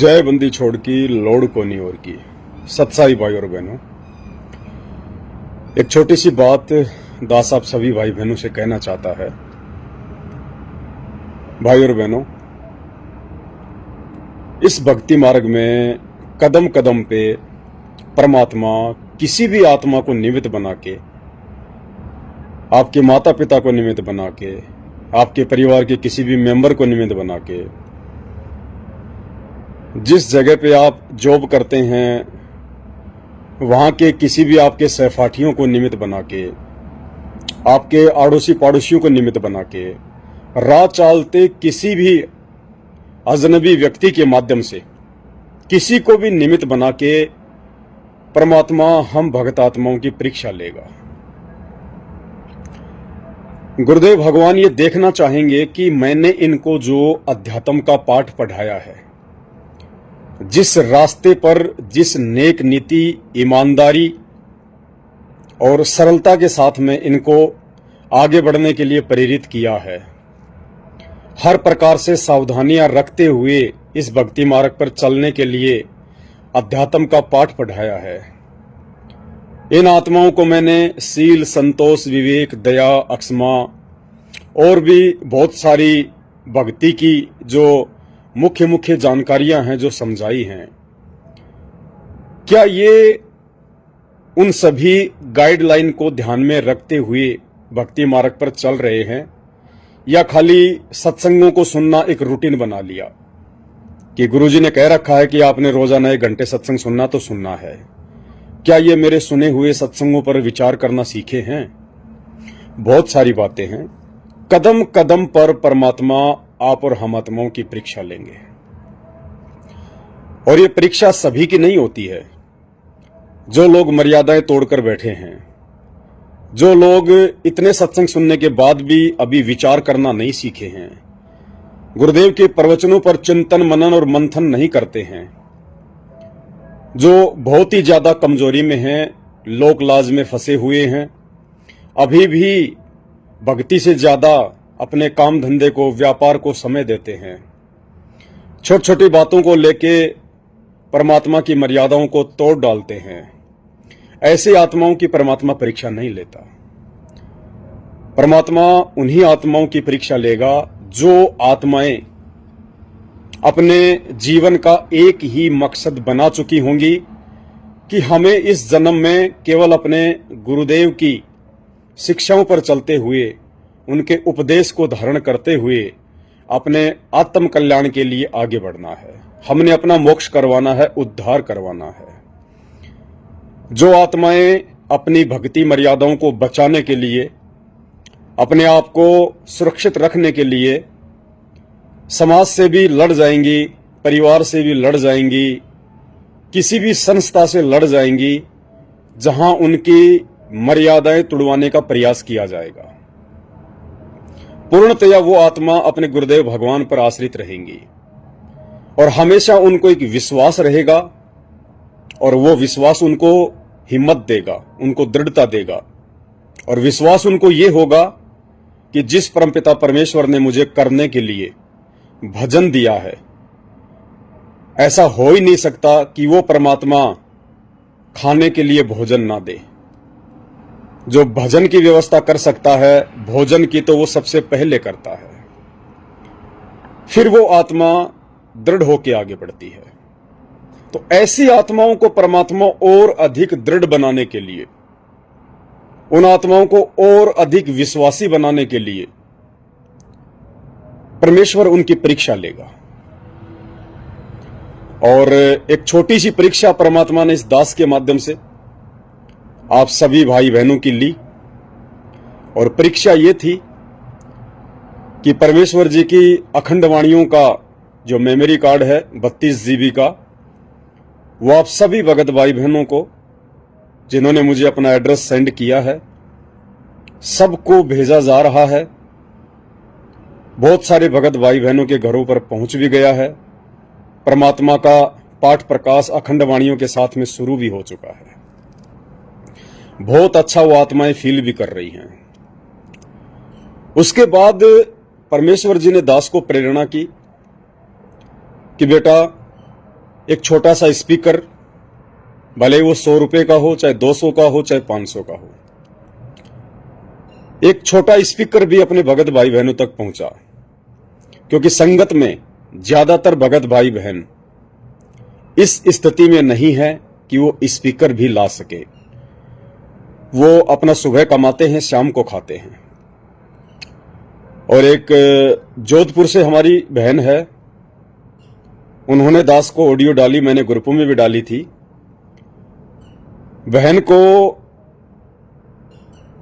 जय बंदी छोड़ की लोड़ को नहीं और की। सत्साई भाई और बहनों, एक छोटी सी बात दास साहब सभी भाई बहनों से कहना चाहता है। भाई और बहनों, इस भक्ति मार्ग में कदम कदम पे परमात्मा किसी भी आत्मा को निमित्त बना के, आपके माता पिता को निमित्त बना के, आपके परिवार के किसी भी मेंबर को निमित्त बना के, जिस जगह पे आप जॉब करते हैं वहां के किसी भी आपके सहपाठियों को निमित्त बना के, आपके आड़ोसी पड़ोसियों को निमित्त बना के, राह चलते किसी भी अजनबी व्यक्ति के माध्यम से किसी को भी निमित्त बना के परमात्मा हम भगत आत्माओं की परीक्षा लेगा। गुरुदेव भगवान ये देखना चाहेंगे कि मैंने इनको जो अध्यात्म का पाठ पढ़ाया है, जिस रास्ते पर, जिस नेक नीति, ईमानदारी और सरलता के साथ में इनको आगे बढ़ने के लिए प्रेरित किया है, हर प्रकार से सावधानियां रखते हुए इस भक्ति मार्ग पर चलने के लिए अध्यात्म का पाठ पढ़ाया है। इन आत्माओं को मैंने शील, संतोष, विवेक, दया, अक्षमा और भी बहुत सारी भक्ति की जो मुख्य मुख्य जानकारियां हैं जो समझाई हैं। क्या ये उन सभी गाइडलाइन को ध्यान में रखते हुए भक्ति मार्ग पर चल रहे हैं, या खाली सत्संगों को सुनना एक रूटीन बना लिया कि गुरुजी ने कह रखा है कि आपने रोजाना 1 घंटे सत्संग सुनना तो सुनना है? क्या ये मेरे सुने हुए सत्संगों पर विचार करना सीखे हैं? बहुत सारी बातें हैं। कदम कदम पर परमात्मा आप और हम आत्माओं की परीक्षा लेंगे, और ये परीक्षा सभी की नहीं होती है। जो लोग मर्यादाएं तोड़कर बैठे हैं, जो लोग इतने सत्संग सुनने के बाद भी अभी विचार करना नहीं सीखे हैं, गुरुदेव के प्रवचनों पर चिंतन, मनन और मंथन नहीं करते हैं, जो बहुत ही ज्यादा कमजोरी में हैं, लोक लाज में फंसे हुए हैं, अभी भी भक्ति से ज्यादा अपने काम धंधे को, व्यापार को समय देते हैं, छोटी छोटी बातों को लेके परमात्मा की मर्यादाओं को तोड़ डालते हैं, ऐसे आत्माओं की परमात्मा परीक्षा नहीं लेता। परमात्मा उन्हीं आत्माओं की परीक्षा लेगा जो आत्माएं अपने जीवन का एक ही मकसद बना चुकी होंगी कि हमें इस जन्म में केवल अपने गुरुदेव की शिक्षाओं पर चलते हुए, उनके उपदेश को धारण करते हुए अपने आत्म कल्याण के लिए आगे बढ़ना है। हमने अपना मोक्ष करवाना है, उद्धार करवाना है। जो आत्माएं अपनी भक्ति मर्यादाओं को बचाने के लिए, अपने आप को सुरक्षित रखने के लिए समाज से भी लड़ जाएंगी, परिवार से भी लड़ जाएंगी, किसी भी संस्था से लड़ जाएंगी जहां उनकी मर्यादाएं तुड़वाने का प्रयास किया जाएगा, पूर्णतया वो आत्मा अपने गुरुदेव भगवान पर आश्रित रहेंगी, और हमेशा उनको एक विश्वास रहेगा, और वो विश्वास उनको हिम्मत देगा, उनको दृढ़ता देगा, और विश्वास उनको ये होगा कि जिस परमपिता परमेश्वर ने मुझे करने के लिए भजन दिया है, ऐसा हो ही नहीं सकता कि वो परमात्मा खाने के लिए भोजन ना दे। जो भजन की व्यवस्था कर सकता है, भोजन की तो वो सबसे पहले करता है। फिर वो आत्मा दृढ़ होकर आगे बढ़ती है। तो ऐसी आत्माओं को परमात्मा और अधिक दृढ़ बनाने के लिए, उन आत्माओं को और अधिक विश्वासी बनाने के लिए परमेश्वर उनकी परीक्षा लेगा। और एक छोटी सी परीक्षा परमात्मा ने इस दास के माध्यम से आप सभी भाई बहनों की ली, और परीक्षा ये थी कि परमेश्वर जी की अखंड वाणियों का जो मेमोरी कार्ड है 32 GB का, वो आप सभी भगत भाई बहनों को, जिन्होंने मुझे अपना एड्रेस सेंड किया है, सबको भेजा जा रहा है। बहुत सारे भगत भाई बहनों के घरों पर पहुंच भी गया है। परमात्मा का पाठ प्रकाश अखंड वाणियों के साथ में शुरू भी हो चुका है। बहुत अच्छा वो आत्माएं फील भी कर रही हैं। उसके बाद परमेश्वर जी ने दास को प्रेरणा की कि बेटा, एक छोटा सा स्पीकर, भले वो 100 रुपए का हो, चाहे 200 का हो, चाहे 500 का हो, एक छोटा स्पीकर भी अपने भगत भाई बहनों तक पहुंचा। क्योंकि संगत में ज्यादातर भगत भाई बहन इस स्थिति में नहीं है कि वो स्पीकर भी ला सके। वो अपना सुबह कमाते हैं, शाम को खाते हैं। और एक जोधपुर से हमारी बहन है, उन्होंने दास को ऑडियो डाली, मैंने ग्रुपों में भी डाली थी। बहन को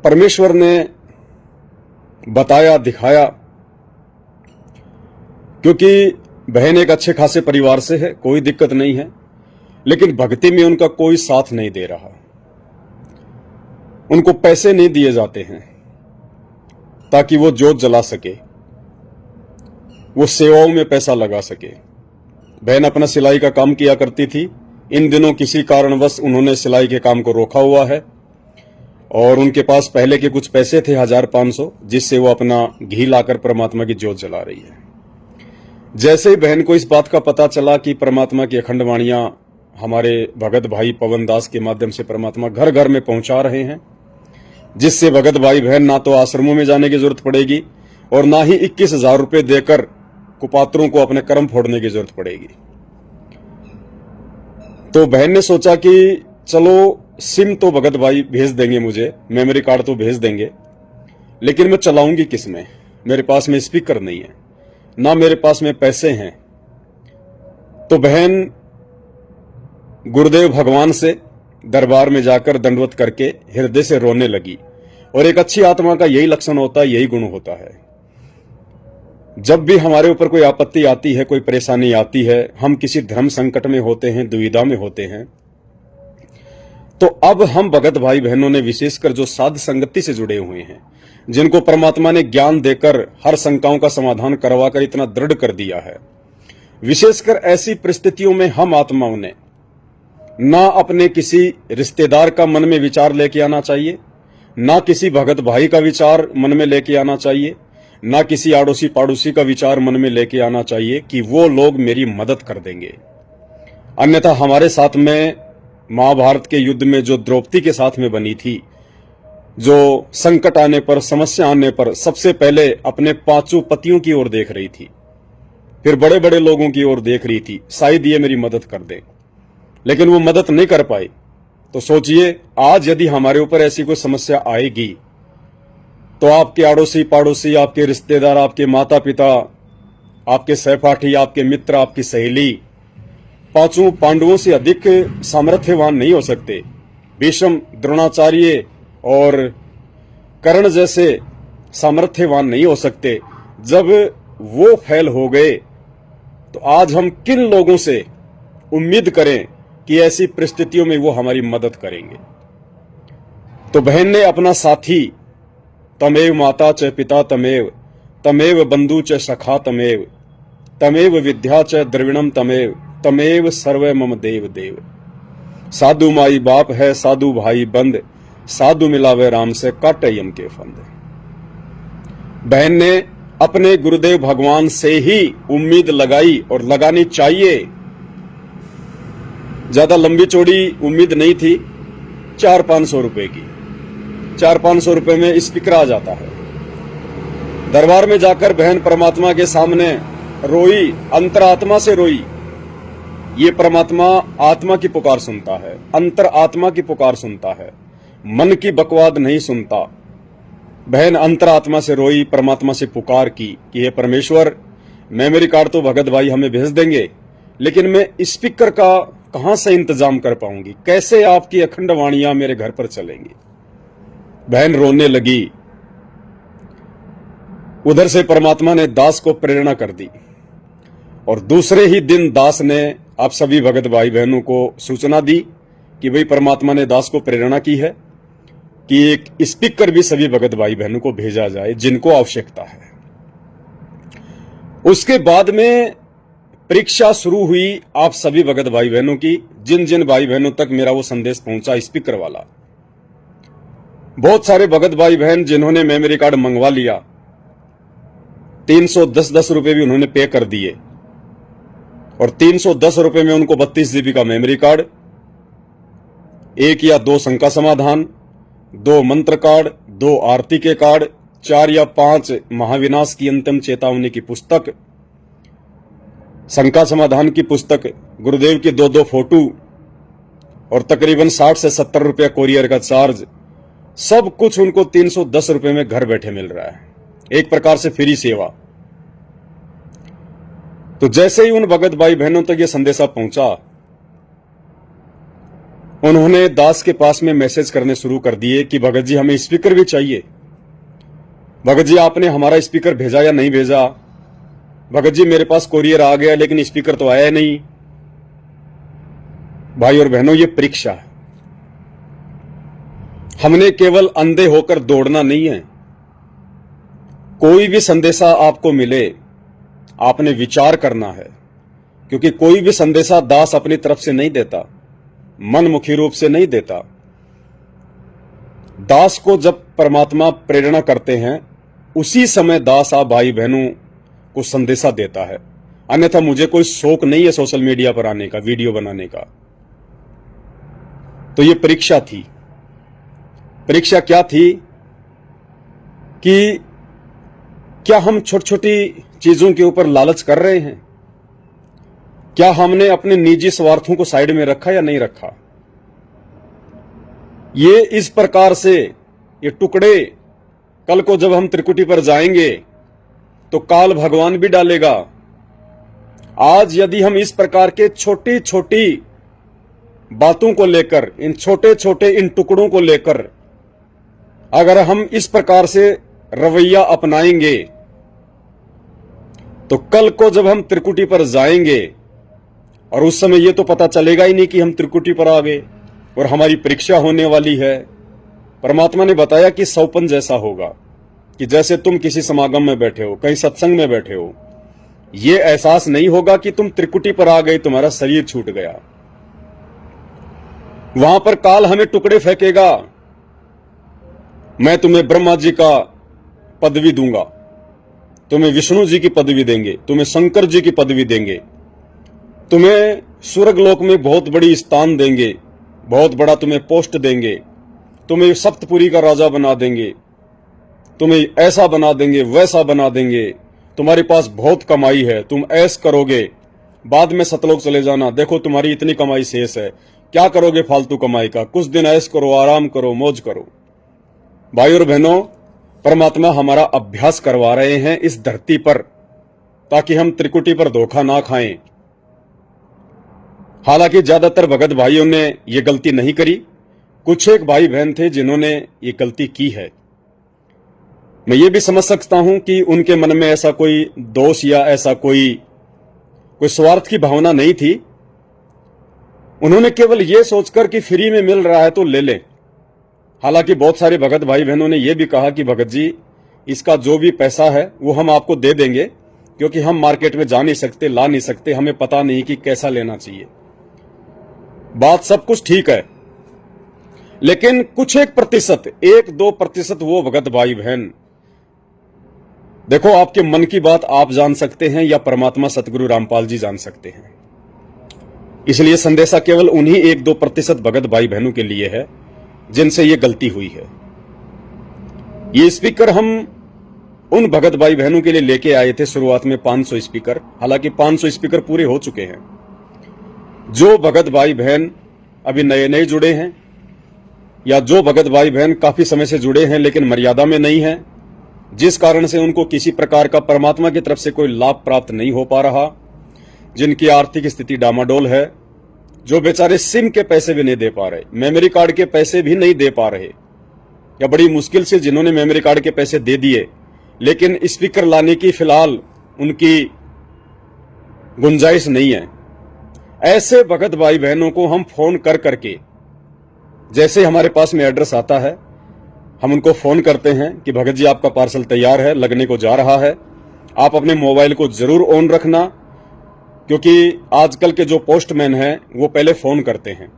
परमेश्वर ने बताया, दिखाया, क्योंकि बहन एक अच्छे खासे परिवार से है, कोई दिक्कत नहीं है, लेकिन भक्ति में उनका कोई साथ नहीं दे रहा। उनको पैसे नहीं दिए जाते हैं ताकि वो जोत जला सके, वो सेवाओं में पैसा लगा सके। बहन अपना सिलाई का काम किया करती थी। इन दिनों किसी कारणवश उन्होंने सिलाई के काम को रोका हुआ है और उनके पास पहले के कुछ पैसे थे 1500, जिससे वो अपना घी लाकर परमात्मा की जोत जला रही है। जैसे ही बहन को इस बात का पता चला कि परमात्मा की अखंड वाणियां हमारे भगत भाई पवन दास के माध्यम से परमात्मा घर घर में पहुंचा रहे हैं, जिससे भगत भाई बहन ना तो आश्रमों में जाने की जरूरत पड़ेगी और ना ही 21,000 रुपए देकर कुपात्रों को अपने कर्म फोड़ने की जरूरत पड़ेगी। तो बहन ने सोचा कि चलो सिम तो भगत भाई भेज देंगे, मुझे मेमोरी कार्ड तो भेज देंगे, लेकिन मैं चलाऊंगी किस में? मेरे पास में स्पीकर नहीं है, ना मेरे पास में पैसे हैं। तो बहन गुरुदेव भगवान से दरबार में जाकर दंडवत करके हृदय से रोने लगी। और एक अच्छी आत्मा का यही लक्षण होता है, यही गुण होता है। जब भी हमारे ऊपर कोई आपत्ति आती है, कोई परेशानी आती है, हम किसी धर्म संकट में होते हैं, दुविधा में होते हैं, तो अब हम भगत भाई बहनों ने विशेषकर जो साध संगति से जुड़े हुए हैं, जिनको परमात्मा ने ज्ञान देकर हर शंकाओं का समाधान करवाकर इतना दृढ़ कर दिया है, विशेषकर ऐसी परिस्थितियों में हम आत्माओं ने ना अपने किसी रिश्तेदार का मन में विचार लेके आना चाहिए, ना किसी भगत भाई का विचार मन में लेके आना चाहिए, ना किसी आड़ोसी पाड़ोसी का विचार मन में लेके आना चाहिए कि वो लोग मेरी मदद कर देंगे। अन्यथा हमारे साथ में महाभारत के युद्ध में जो द्रौपदी के साथ में बनी थी, जो संकट आने पर, समस्या आने पर सबसे पहले अपने 5 पतियों की ओर देख रही थी, फिर बड़े बड़े लोगों की ओर देख रही थी, शायद ये मेरी मदद कर दें, लेकिन वो मदद नहीं कर पाई। तो सोचिए, आज यदि हमारे ऊपर ऐसी कोई समस्या आएगी तो आपके आड़ोसी पाड़ोसी, आपके रिश्तेदार, आपके माता पिता, आपके सहपाठी, आपके मित्र, आपकी सहेली 5 पांडवों से अधिक सामर्थ्यवान नहीं हो सकते। भीष्म, द्रोणाचार्य और कर्ण जैसे सामर्थ्यवान नहीं हो सकते। जब वो फेल हो गए तो आज हम किन लोगों से उम्मीद करें कि ऐसी परिस्थितियों में वो हमारी मदद करेंगे? तो बहन ने अपना साथी, तमेव माता च पिता तमेव, तमेव बंधु च सखा तमेव, तमेव विद्या च द्रविणम तमेव, तमेव सर्व मम देव देव। साधु माई बाप है, साधु भाई बंद, साधु मिलावे राम से काटे यम के फंद। बहन ने अपने गुरुदेव भगवान से ही उम्मीद लगाई और लगानी चाहिए। ज्यादा लंबी चौड़ी उम्मीद नहीं थी, 400-500 रुपए की। 400-500 रुपए में स्पीकर आ जाता है। दरबार में जाकर बहन परमात्मा के सामने रोई, अंतरात्मा से रोई। ये परमात्मा आत्मा की पुकार सुनता है, अंतर आत्मा की पुकार सुनता है, मन की बकवाद नहीं सुनता। बहन अंतरात्मा से रोई, परमात्मा से पुकार की कि हे परमेश्वर, मेमोरी कार्ड तो भगत भाई हमें भेज देंगे, लेकिन मैं स्पीकर का कहां से इंतजाम कर पाऊंगी? कैसे आपकी अखंड वाणियां मेरे घर पर चलेंगी? बहन रोने लगी। उधर से परमात्मा ने दास को प्रेरणा कर दी और दूसरे ही दिन दास ने आप सभी भगत भाई बहनों को सूचना दी कि भाई परमात्मा ने दास को प्रेरणा की है कि एक स्पीकर भी सभी भगत भाई बहनों को भेजा जाए जिनको आवश्यकता है। उसके बाद में परीक्षा शुरू हुई आप सभी भगत भाई बहनों की, जिन जिन भाई बहनों तक मेरा वो संदेश पहुंचा स्पीकर वाला। बहुत सारे भगत भाई बहन जिन्होंने मेमोरी कार्ड मंगवा लिया, 310 रुपए भी उन्होंने पे कर दिए और 310 रुपए में उनको 32 जीबी का मेमोरी कार्ड, 1 या 2 शंका समाधान, 2 मंत्र कार्ड, 2 आरती के कार्ड, 4 या 5 महाविनाश की अंतिम चेतावनी की पुस्तक, शंका समाधान की पुस्तक, गुरुदेव की 2-2 फोटो और तकरीबन 60 से 70 रुपया कोरियर का चार्ज, सब कुछ उनको 310 रुपए में घर बैठे मिल रहा है। एक प्रकार से फ्री सेवा। तो जैसे ही उन भगत भाई बहनों तक यह संदेशा पहुंचा, उन्होंने दास के पास में मैसेज करने शुरू कर दिए कि भगत जी हमें स्पीकर भी चाहिए। भगत जी आपने हमारा स्पीकर भेजा या नहीं भेजा? भगत जी मेरे पास कोरियर आ गया लेकिन स्पीकर तो आया नहीं। भाई और बहनों, ये परीक्षा है। हमने केवल अंधे होकर दौड़ना नहीं है। कोई भी संदेशा आपको मिले, आपने विचार करना है, क्योंकि कोई भी संदेशा दास अपनी तरफ से नहीं देता, मनमुखी रूप से नहीं देता। दास को जब परमात्मा प्रेरणा करते हैं, उसी समय दास आप भाई बहनों को संदेशा देता है। अन्यथा मुझे कोई शौक नहीं है सोशल मीडिया पर आने का, वीडियो बनाने का। तो ये परीक्षा थी। परीक्षा क्या थी कि क्या हम छोटी छोटी चीजों के ऊपर लालच कर रहे हैं? क्या हमने अपने निजी स्वार्थों को साइड में रखा या नहीं रखा? ये इस प्रकार से ये टुकड़े कल को जब हम त्रिकुटी पर जाएंगे तो काल भगवान भी डालेगा। आज यदि हम इस प्रकार के छोटी छोटी बातों को लेकर, इन छोटे छोटे इन टुकड़ों को लेकर अगर हम इस प्रकार से रवैया अपनाएंगे तो कल को जब हम त्रिकुटी पर जाएंगे और उस समय ये तो पता चलेगा ही नहीं कि हम त्रिकुटी पर आ गए और हमारी परीक्षा होने वाली है। परमात्मा ने बताया कि सौपन जैसा होगा, कि जैसे तुम किसी समागम में बैठे हो, कहीं सत्संग में बैठे हो, ये एहसास नहीं होगा कि तुम त्रिकुटी पर आ गए, तुम्हारा शरीर छूट गया। वहां पर काल हमें टुकड़े फेंकेगा। मैं तुम्हें ब्रह्मा जी का पदवी दूंगा, तुम्हें विष्णु जी की पदवी देंगे, तुम्हें शंकर जी की पदवी देंगे, तुम्हें स्वर्गलोक में बहुत बड़ी स्थान देंगे, बहुत बड़ा तुम्हें पोस्ट देंगे, तुम्हें सप्तपुरी का राजा बना देंगे, तुम्हें ऐसा बना देंगे, वैसा बना देंगे, तुम्हारे पास बहुत कमाई है, तुम ऐश करोगे, बाद में सतलोक चले जाना, देखो तुम्हारी इतनी कमाई शेष है, क्या करोगे फालतू कमाई का, कुछ दिन ऐश करो, आराम करो, मौज करो। भाई और बहनों, परमात्मा हमारा अभ्यास करवा रहे हैं इस धरती पर, ताकि हम त्रिकुटी पर धोखा ना खाएं। हालांकि ज्यादातर भगत भाइयों ने यह गलती नहीं करी, कुछ एक भाई बहन थे जिन्होंने ये गलती की है। मैं ये भी समझ सकता हूं कि उनके मन में ऐसा कोई दोष या ऐसा कोई स्वार्थ की भावना नहीं थी। उन्होंने केवल ये सोचकर कि फ्री में मिल रहा है तो ले लें। हालांकि बहुत सारे भगत भाई बहनों ने यह भी कहा कि भगत जी इसका जो भी पैसा है वो हम आपको दे देंगे, क्योंकि हम मार्केट में जा नहीं सकते, ला नहीं सकते, हमें पता नहीं कि कैसा लेना चाहिए। बात सब कुछ ठीक है, लेकिन कुछ 1-2% वो भगत भाई बहन, देखो आपके मन की बात आप जान सकते हैं या परमात्मा सतगुरु रामपाल जी जान सकते हैं। इसलिए संदेशा केवल उन्हीं 1-2% भगत भाई बहनों के लिए है जिनसे ये गलती हुई है। ये स्पीकर हम उन भगत भाई बहनों के लिए लेके आए थे शुरुआत में 500 स्पीकर। हालांकि 500 स्पीकर पूरे हो चुके हैं। जो भगत भाई बहन अभी नए नए जुड़े हैं या जो भगत भाई बहन काफी समय से जुड़े हैं लेकिन मर्यादा में नहीं है, जिस कारण से उनको किसी प्रकार का परमात्मा की तरफ से कोई लाभ प्राप्त नहीं हो पा रहा, जिनकी आर्थिक स्थिति डामाडोल है, जो बेचारे सिम के पैसे भी नहीं दे पा रहे, मेमोरी कार्ड के पैसे भी नहीं दे पा रहे, या बड़ी मुश्किल से जिन्होंने मेमोरी कार्ड के पैसे दे दिए लेकिन स्पीकर लाने की फिलहाल उनकी गुंजाइश नहीं है, ऐसे भगत भाई बहनों को हम फोन कर करके, जैसे हमारे पास में एड्रेस आता है हम उनको फोन करते हैं कि भगत जी आपका पार्सल तैयार है, लगने को जा रहा है, आप अपने मोबाइल को जरूर ऑन रखना, क्योंकि आजकल के जो पोस्टमैन हैं वो पहले फोन करते हैं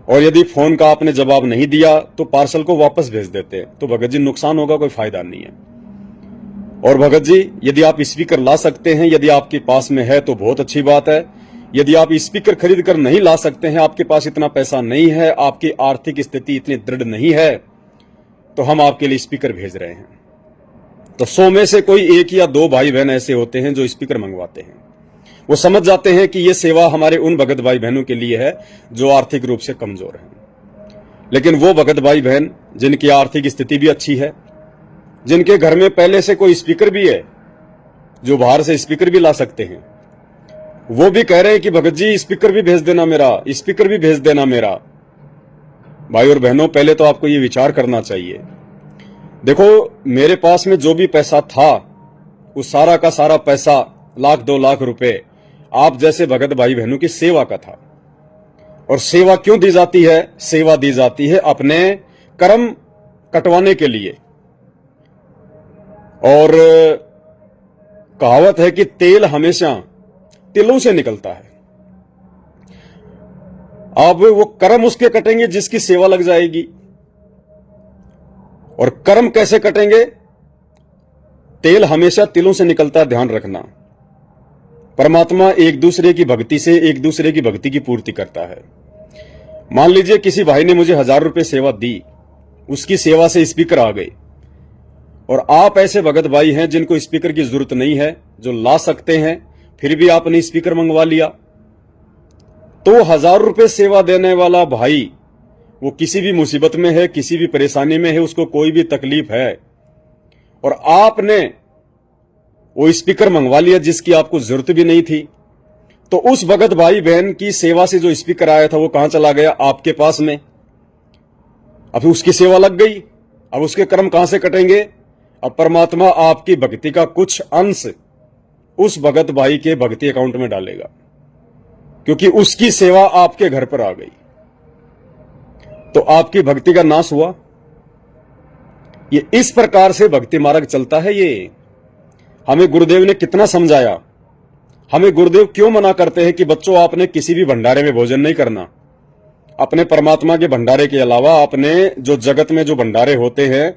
और यदि फोन का आपने जवाब नहीं दिया तो पार्सल को वापस भेज देते हैं। तो भगत जी नुकसान होगा, कोई फायदा नहीं है। और भगत जी, यदि आप स्पीकर ला सकते हैं, यदि आपके पास में है तो बहुत अच्छी बात है। यदि आप स्पीकर खरीद कर नहीं ला सकते हैं, आपके पास इतना पैसा नहीं है, आपकी आर्थिक स्थिति इतनी दृढ़ नहीं है, तो हम आपके लिए स्पीकर भेज रहे हैं। तो 100 में से कोई 1 या 2 भाई बहन ऐसे होते हैं जो स्पीकर मंगवाते हैं। वो समझ जाते हैं कि ये सेवा हमारे उन भगत भाई बहनों के लिए है जो आर्थिक रूप से कमजोर हैं। लेकिन वो भगत भाई बहन जिनकी आर्थिक स्थिति भी अच्छी है, जिनके घर में पहले से कोई स्पीकर भी है, जो बाहर से स्पीकर भी ला सकते हैं, वो भी कह रहे हैं कि भगत जी स्पीकर भी भेज देना मेरा, स्पीकर भी भेज देना मेरा। भाई और बहनों, पहले तो आपको ये विचार करना चाहिए। देखो, मेरे पास में जो भी पैसा था, उस सारा का सारा पैसा, 1,00,000 2 लाख रुपए, आप जैसे भगत भाई बहनों की सेवा का था। और सेवा क्यों दी जाती है? सेवा दी जाती है अपने कर्म कटवाने के लिए। और कहावत है कि तेल हमेशा तिलों से निकलता है। अब वो कर्म उसके कटेंगे जिसकी सेवा लग जाएगी। और कर्म कैसे कटेंगे? तेल हमेशा तिलों से निकलता है, ध्यान रखना। परमात्मा एक दूसरे की भक्ति से एक दूसरे की भक्ति की पूर्ति करता है। मान लीजिए किसी भाई ने मुझे 1,000 रुपए सेवा दी, उसकी सेवा से स्पीकर आ गई, और आप ऐसे भगत भाई हैं जिनको स्पीकर की जरूरत नहीं है, जो ला सकते हैं, फिर भी आपने स्पीकर मंगवा लिया, तो 1,000 रुपए सेवा देने वाला भाई वो किसी भी मुसीबत में है, किसी भी परेशानी में है, उसको कोई भी तकलीफ है, और आपने वो स्पीकर मंगवा लिया जिसकी आपको जरूरत भी नहीं थी, तो उस भगत भाई बहन की सेवा से जो स्पीकर आया था वो कहां चला गया? आपके पास में। अब उसकी सेवा लग गई, अब उसके कर्म कहां से कटेंगे? अब परमात्मा आपकी भक्ति का कुछ अंश उस भगत भाई के भक्ति अकाउंट में डालेगा, क्योंकि उसकी सेवा आपके घर पर आ गई। तो आपकी भक्ति का नाश हुआ। ये इस प्रकार से भक्ति मार्ग चलता है। ये हमें गुरुदेव ने कितना समझाया। हमें गुरुदेव क्यों मना करते हैं कि बच्चों, आपने किसी भी भंडारे में भोजन नहीं करना। अपने परमात्मा के भंडारे के अलावा अपने जो जगत में जो भंडारे होते हैं,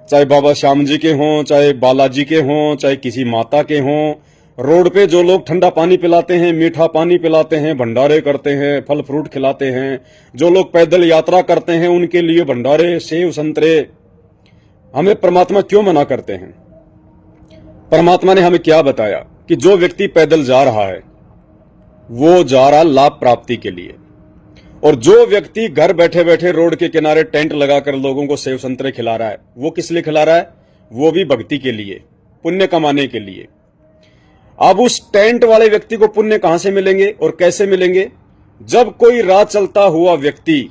चाहे बाबा श्याम जी के हों, चाहे बालाजी के हों, चाहे किसी माता के हों, रोड पे जो लोग ठंडा पानी पिलाते हैं, मीठा पानी पिलाते हैं, भंडारे करते हैं, फल फ्रूट खिलाते हैं, जो लोग पैदल यात्रा करते हैं, उनके लिए भंडारे, सेव संतरे, हमें परमात्मा क्यों मना करते हैं? परमात्मा ने हमें क्या बताया कि जो व्यक्ति पैदल जा रहा है वो जा रहा लाभ प्राप्ति के लिए, और जो व्यक्ति घर बैठे बैठे रोड के किनारे टेंट लगाकर लोगों को सेव संतरे खिला रहा है, वो किस लिए खिला रहा है? वो भी भक्ति के लिए, पुण्य कमाने के लिए। अब उस टेंट वाले व्यक्ति को पुण्य कहां से मिलेंगे और कैसे मिलेंगे? जब कोई राह चलता हुआ व्यक्ति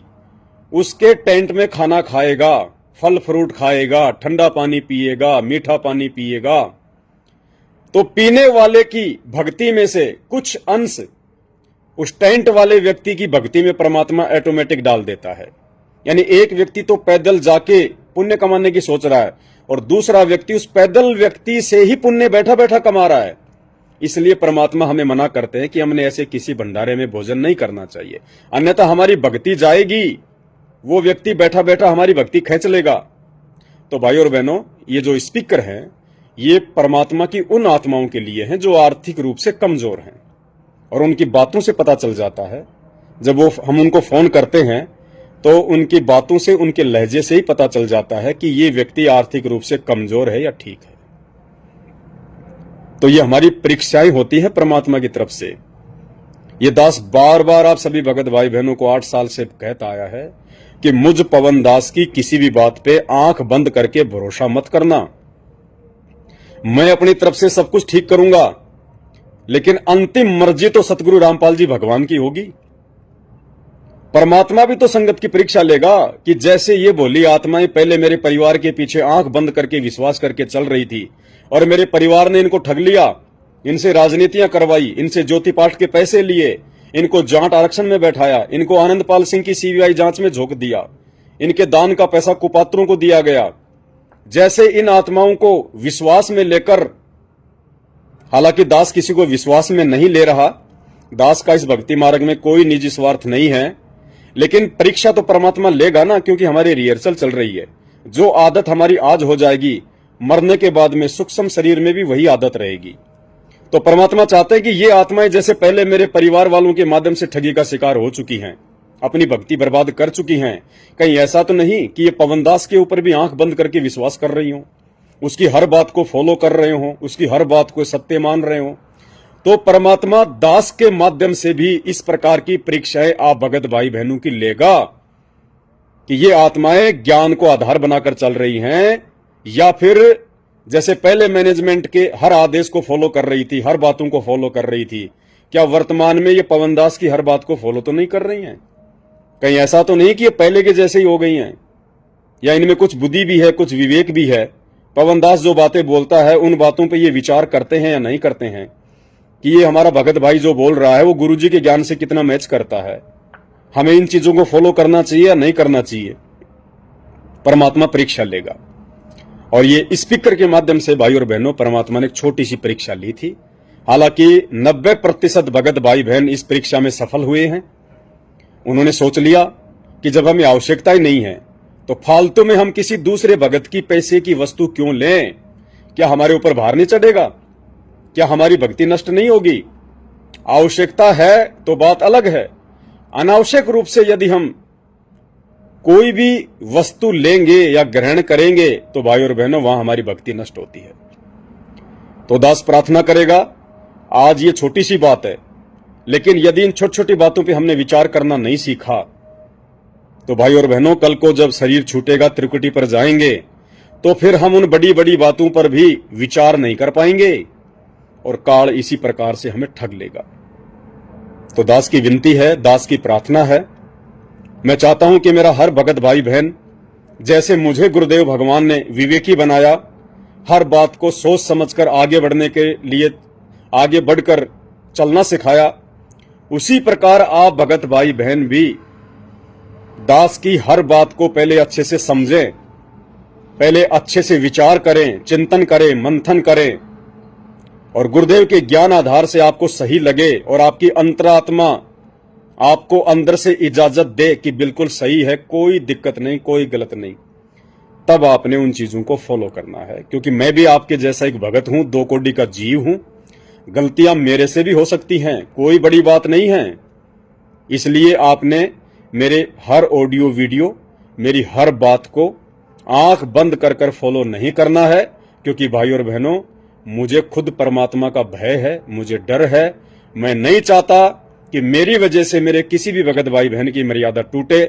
उसके टेंट में खाना खाएगा, फल फ्रूट खाएगा, ठंडा पानी पिएगा, मीठा पानी पिएगा, तो पीने वाले की भक्ति में से कुछ अंश उस टेंट वाले व्यक्ति की भक्ति में परमात्मा ऑटोमेटिक डाल देता है। यानी एक व्यक्ति तो पैदल जाके पुण्य कमाने की सोच रहा है, और दूसरा व्यक्ति उस पैदल व्यक्ति से ही पुण्य बैठा बैठा कमा रहा है। इसलिए परमात्मा हमें मना करते हैं कि हमने ऐसे किसी भंडारे में भोजन नहीं करना चाहिए, अन्यथा हमारी भक्ति जाएगी, वो व्यक्ति बैठा बैठा हमारी भक्ति खींच लेगा। तो भाई और बहनों, ये जो स्पीकर हैं, ये परमात्मा की उन आत्माओं के लिए हैं जो आर्थिक रूप से कमजोर हैं, और उनकी बातों से पता चल जाता है। जब हम उनको फोन करते हैं तो उनकी बातों से, उनके लहजे से ही पता चल जाता है कि ये व्यक्ति आर्थिक रूप से कमजोर है या ठीक है। तो ये हमारी परीक्षाएं होती है परमात्मा की तरफ से। ये दास बार बार आप सभी भगत भाई बहनों को 8 साल से कहता आया है कि मुझ पवन दास की किसी भी बात पे आंख बंद करके भरोसा मत करना। मैं अपनी तरफ से सब कुछ ठीक करूंगा, लेकिन अंतिम मर्जी तो सतगुरु रामपाल जी भगवान की होगी। परमात्मा भी तो संगत की परीक्षा लेगा कि जैसे ये भोली आत्माएं पहले मेरे परिवार के पीछे आंख बंद करके विश्वास करके चल रही थी, और मेरे परिवार ने इनको ठग लिया, इनसे राजनीतियां करवाई, इनसे ज्योति पाठ के पैसे लिए, इनको जाट आरक्षण में बैठाया, इनको आनंदपाल सिंह की सीबीआई जांच में झोंक दिया, इनके दान का पैसा कुपात्रों को दिया गया। जैसे इन आत्माओं को विश्वास में लेकर, हालांकि दास किसी को विश्वास में नहीं ले रहा, दास का इस भक्ति मार्ग में कोई निजी स्वार्थ नहीं है, लेकिन परीक्षा तो परमात्मा लेगा ना, क्योंकि हमारी रिहर्सल चल रही है। जो आदत हमारी आज हो जाएगी, मरने के बाद में सूक्ष्म शरीर में भी वही आदत रहेगी। तो परमात्मा चाहते हैं कि ये आत्माएं जैसे पहले मेरे परिवार वालों के माध्यम से ठगी का शिकार हो चुकी हैं, अपनी भक्ति बर्बाद कर चुकी हैं, कहीं ऐसा तो नहीं कि ये पवनदास के ऊपर भी आंख बंद करके विश्वास कर रही हो, उसकी हर बात को फॉलो कर रहे हो, उसकी हर बात को सत्य मान रहे हो। तो परमात्मा दास के माध्यम से भी इस प्रकार की परीक्षाएं आप भगत भाई बहनों की लेगा कि ये आत्माएं ज्ञान को आधार बनाकर चल रही हैं, या फिर जैसे पहले मैनेजमेंट के हर आदेश को फॉलो कर रही थी, हर बातों को फॉलो कर रही थी, क्या वर्तमान में ये पवनदास की हर बात को फॉलो तो नहीं कर रही हैं? कहीं ऐसा तो नहीं कि ये पहले के जैसे ही हो गई हैं, या इनमें कुछ बुद्धि भी है, कुछ विवेक भी है? पवनदास जो बातें बोलता है उन बातों पर ये विचार करते हैं या नहीं करते हैं कि ये हमारा भगत भाई जो बोल रहा है वो गुरुजी के ज्ञान से कितना मैच करता है, हमें इन चीजों को फॉलो करना चाहिए या नहीं करना चाहिए? परमात्मा परीक्षा लेगा। और ये स्पीकर के माध्यम से भाई और बहनों परमात्मा ने एक छोटी सी परीक्षा ली थी। हालांकि 90% भगत भाई बहन इस परीक्षा में सफल हुए हैं। उन्होंने सोच लिया कि जब हमें आवश्यकता ही नहीं है तो फालतू में हम किसी दूसरे भगत की पैसे की वस्तु क्यों लें? क्या हमारे ऊपर भार नहीं चढ़ेगा? क्या हमारी भक्ति नष्ट नहीं होगी? आवश्यकता है तो बात अलग है, अनावश्यक रूप से यदि हम कोई भी वस्तु लेंगे या ग्रहण करेंगे तो भाई और बहनों वहां हमारी भक्ति नष्ट होती है। तो दास प्रार्थना करेगा, आज ये छोटी सी बात है, लेकिन यदि इन छोटी छोटी बातों पे हमने विचार करना नहीं सीखा तो भाई और बहनों कल को जब शरीर छूटेगा, त्रिकुटी पर जाएंगे, तो फिर हम उन बड़ी बड़ी बातों पर भी विचार नहीं कर पाएंगे और काल इसी प्रकार से हमें ठग लेगा। तो दास की विनती है, दास की प्रार्थना है, मैं चाहता हूं कि मेरा हर भगत भाई बहन जैसे मुझे गुरुदेव भगवान ने विवेकी बनाया, हर बात को सोच समझकर आगे बढ़ने के लिए आगे बढ़कर चलना सिखाया, उसी प्रकार आप भगत भाई बहन भी दास की हर बात को पहले अच्छे से समझें, पहले अच्छे से विचार करें, चिंतन करें, मंथन करें, और गुरुदेव के ज्ञान आधार से आपको सही लगे और आपकी अंतरात्मा आपको अंदर से इजाजत दे कि बिल्कुल सही है, कोई दिक्कत नहीं, कोई गलत नहीं, तब आपने उन चीजों को फॉलो करना है। क्योंकि मैं भी आपके जैसा एक भगत हूं, 2 कोटि का जीव हूं, गलतियां मेरे से भी हो सकती हैं, कोई बड़ी बात नहीं है। इसलिए आपने मेरे हर ऑडियो वीडियो, मेरी हर बात को आंख बंद कर कर फॉलो नहीं करना है, क्योंकि भाई और बहनों मुझे खुद परमात्मा का भय है, मुझे डर है। मैं नहीं चाहता कि मेरी वजह से मेरे किसी भी भगत भाई बहन की मर्यादा टूटे,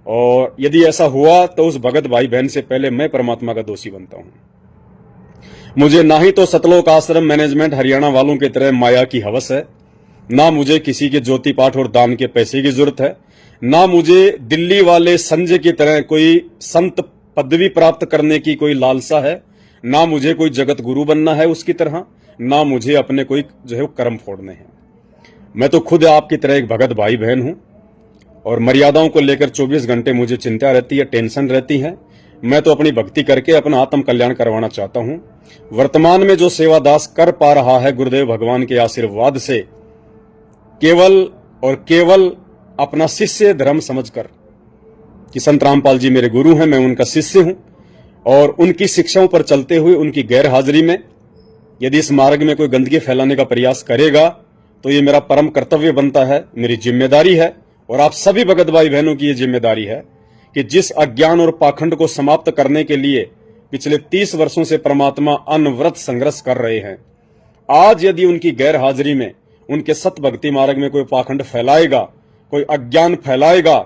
और यदि ऐसा हुआ तो उस भगत भाई बहन से पहले मैं परमात्मा का दोषी बनता हूं। मुझे ना ही तो सतलोक आश्रम मैनेजमेंट हरियाणा वालों की तरह माया की हवस है, ना मुझे किसी के ज्योति पाठ और दान के पैसे की जरूरत है, ना मुझे दिल्ली वाले संजय की तरह कोई संत पदवी प्राप्त करने की कोई लालसा है, ना मुझे कोई जगत गुरु बनना है उसकी तरह, ना मुझे अपने कोई जो है कर्म फोड़ने हैं। मैं तो खुद आपकी तरह एक भगत भाई बहन हूं, और मर्यादाओं को लेकर 24 घंटे मुझे चिंता रहती है, टेंशन रहती है। मैं तो अपनी भक्ति करके अपना आत्म कल्याण करवाना चाहता हूं। वर्तमान में जो सेवा दास कर पा रहा है गुरुदेव भगवान के आशीर्वाद से, केवल और केवल अपना शिष्य धर्म समझकर कि संत रामपाल जी मेरे गुरु हैं, मैं उनका शिष्य हूं, और उनकी शिक्षाओं पर चलते हुए उनकी गैर हाजिरी में यदि इस मार्ग में कोई गंदगी फैलाने का प्रयास करेगा तो ये मेरा परम कर्तव्य बनता है, मेरी जिम्मेदारी है, और आप सभी भगत भाई बहनों की ये जिम्मेदारी है कि जिस अज्ञान और पाखंड को समाप्त करने के लिए पिछले 30 वर्षों से परमात्मा अनवरत संघर्ष कर रहे हैं, आज यदि उनकी गैर हाजिरी में उनके सत भक्ति मार्ग में कोई पाखंड फैलाएगा, कोई अज्ञान फैलाएगा,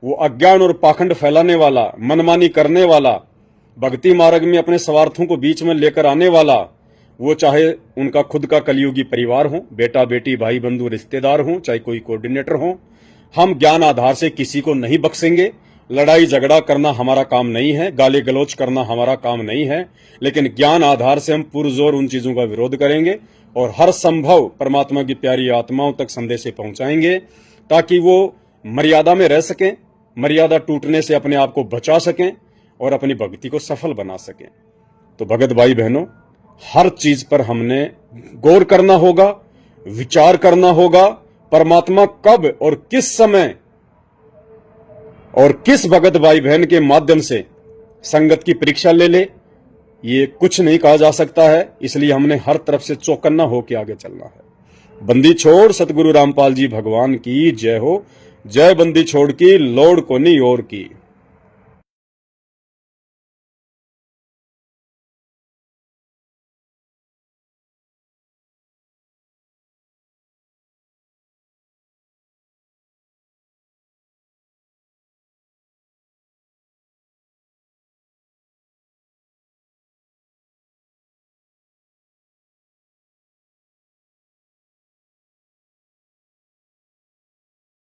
वो अज्ञान और पाखंड फैलाने वाला, मनमानी करने वाला, भक्ति मार्ग में अपने स्वार्थों को बीच में लेकर आने वाला, वो चाहे उनका खुद का कलयुगी परिवार हो, बेटा बेटी भाई बंधु रिश्तेदार हो, चाहे कोई कोऑर्डिनेटर हो, हम ज्ञान आधार से किसी को नहीं बख्शेंगे। लड़ाई झगड़ा करना हमारा काम नहीं है, गाली गलौज करना हमारा काम नहीं है, लेकिन ज्ञान आधार से हम पुरजोर उन चीजों का विरोध करेंगे और हर संभव परमात्मा की प्यारी आत्माओं तक संदेश पहुंचाएंगे, ताकि वो मर्यादा में रह सकें, मर्यादा टूटने से अपने आप को बचा सकें और अपनी भक्ति को सफल बना सकें। तो भगत भाई बहनों, हर चीज पर हमने गौर करना होगा, विचार करना होगा। परमात्मा कब और किस समय और किस भगत भाई बहन के माध्यम से संगत की परीक्षा ले ले, ये कुछ नहीं कहा जा सकता है, इसलिए हमने हर तरफ से चौकन्ना होकर आगे चलना है। बंदी छोड़ सतगुरु रामपाल जी भगवान की जय हो। जय बंदी छोड़ की, लौड़ को नहीं और की।